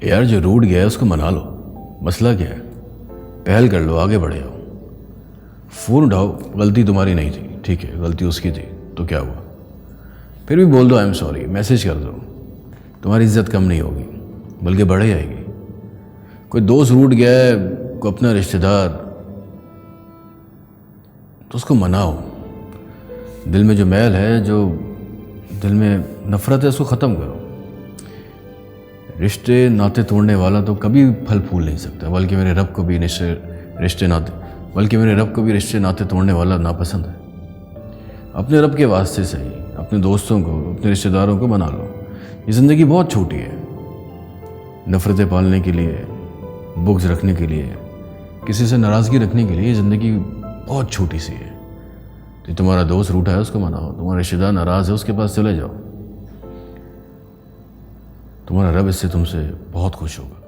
यार जो रूठ गया है उसको मना लो। मसला क्या है? पहल कर लो, आगे बढ़े आओ। फ़ोन उठाओ, गलती तुम्हारी नहीं थी, ठीक है, गलती उसकी थी, तो क्या हुआ? फिर भी बोल दो आई एम सॉरी, मैसेज कर दो। तुम्हारी इज्जत कम नहीं होगी बल्कि बढ़े आएगी। कोई दोस्त रूठ गया है, कोई अपना रिश्तेदार, तो उसको मनाओ। दिल में जो मैल है, जो दिल में नफ़रत है, उसको ख़त्म करो। रिश्ते नाते तोड़ने वाला तो कभी फल फूल नहीं सकता, बल्कि मेरे रब को भी रिश्ते नाते तोड़ने वाला नापसंद है। अपने रब के वास्ते से ही अपने दोस्तों को, अपने रिश्तेदारों को बना लो। ये ज़िंदगी बहुत छोटी है। नफ़रतें पालने के लिए, बुग़्ज़ रखने के लिए, किसी से नाराज़गी रखने के लिए ज़िंदगी बहुत छोटी सी है। तो तुम्हारा दोस्त रूठा है उसको मनाओ, तुम्हारा रिश्तेदार नाराज़ है उसके पास चले जाओ। तुम्हारा रब इससे तुमसे बहुत खुश होगा।